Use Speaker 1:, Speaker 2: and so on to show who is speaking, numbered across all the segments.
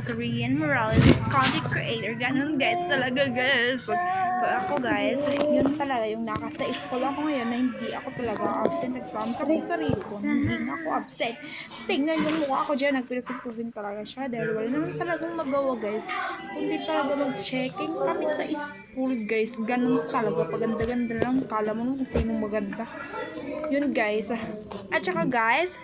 Speaker 1: guys, Rian Morales is content creator. Ganun guys talaga guys. Pag ako guys, yun talaga yung nasa school ako ngayon na hindi ako talaga absent. Nag-promise ako sa sarili ko na hindi na ako absent. Tingnan yung mukha ko dyan, nagpinusin talaga siya dahil wala naman talagang magawa guys. Kundi talaga mag-checking kami sa school guys. Ganun talaga, paganda-ganda lang. Kala mo naman kung sinong maganda. Yun guys. At saka guys,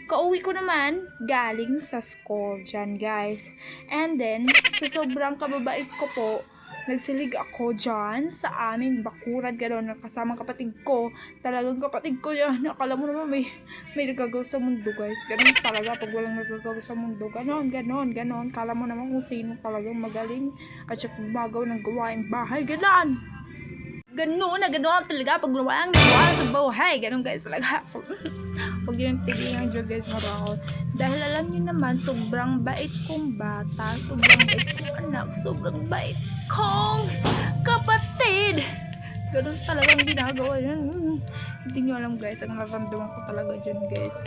Speaker 1: kauwi ko naman galing sa school dyan guys. And then, sa sobrang kababait ko po, nagsilig ako dyan sa aming bakuran gano'n, kasama kapatid ko. Talagang kapatid ko yan. Akala mo naman may nagagawa sa mundo guys. Ganun talaga pag walang nagagawa sa mundo. Ganon. Kala mo naman kung sino talagang magaling at siya gumagawa ng gawaing bahay. Ganun talaga pag walang nagawa sa buhay. Ganun guys talaga. Huwag yung tigil dyan guys, marakot. Dahil alam niyo naman, sobrang bait kong bata, sobrang bait kong anak, sobrang bait kong kapatid. Ganun talagang ginagawa yan. Hindi nyo alam guys, ang nararamdaman ko talaga dyan guys.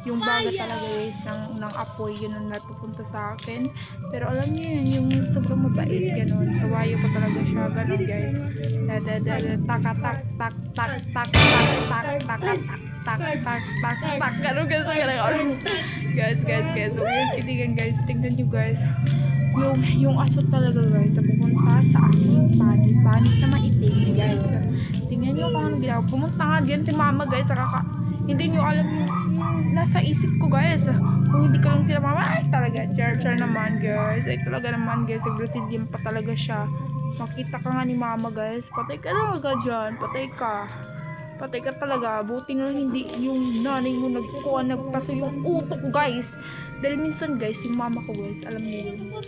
Speaker 1: Yung baga talaga guys ng apoy, yun ang natupunta sa akin. Pero alam niyo yun, yung sobrang mabait, ganun. Sawayo pa talaga siya, ganun guys. Tak, ganun guys, guys. So yun, titigan guys, tingnan nyo guys. Yung aso talaga guys, pumunta sa aking panit na maitim guys. Tingnan nyo kung anong ginawa. Pumunta nga dyan si mama guys, hindi nyo alam yung nasa isip ko guys. Kung hindi ka lang tinamama, ay talaga, char naman guys. Ay talaga naman guys, Brazilian pa talaga siya. Makita ka nga ni mama guys, patay ka talaga dyan, patay ka talaga. Buti na lang hindi yung nanay mo nagpaso yung utok guys. Dahil minsan guys, si mama ko guys, alam niyo yun,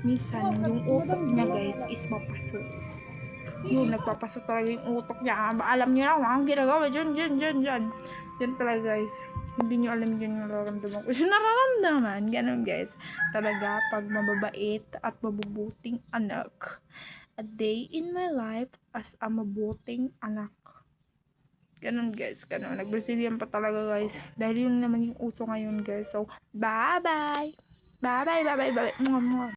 Speaker 1: minsan yung utok niya guys is mapaso. Yun, nagpapaso talaga yung utok niya. Alam niyo na ang ginagawa dyan talaga guys. Hindi niyo alam yun yung nararamdaman ko. Nararamdaman, ganun guys. Talaga, pag mababait at mabubuting anak. A day in my life as a mabuting anak. Ganun guys, ganun. Nag-Brazilian pa talaga guys. Dahil yun naman yung uso ngayon guys. So, bye-bye. Bye-bye.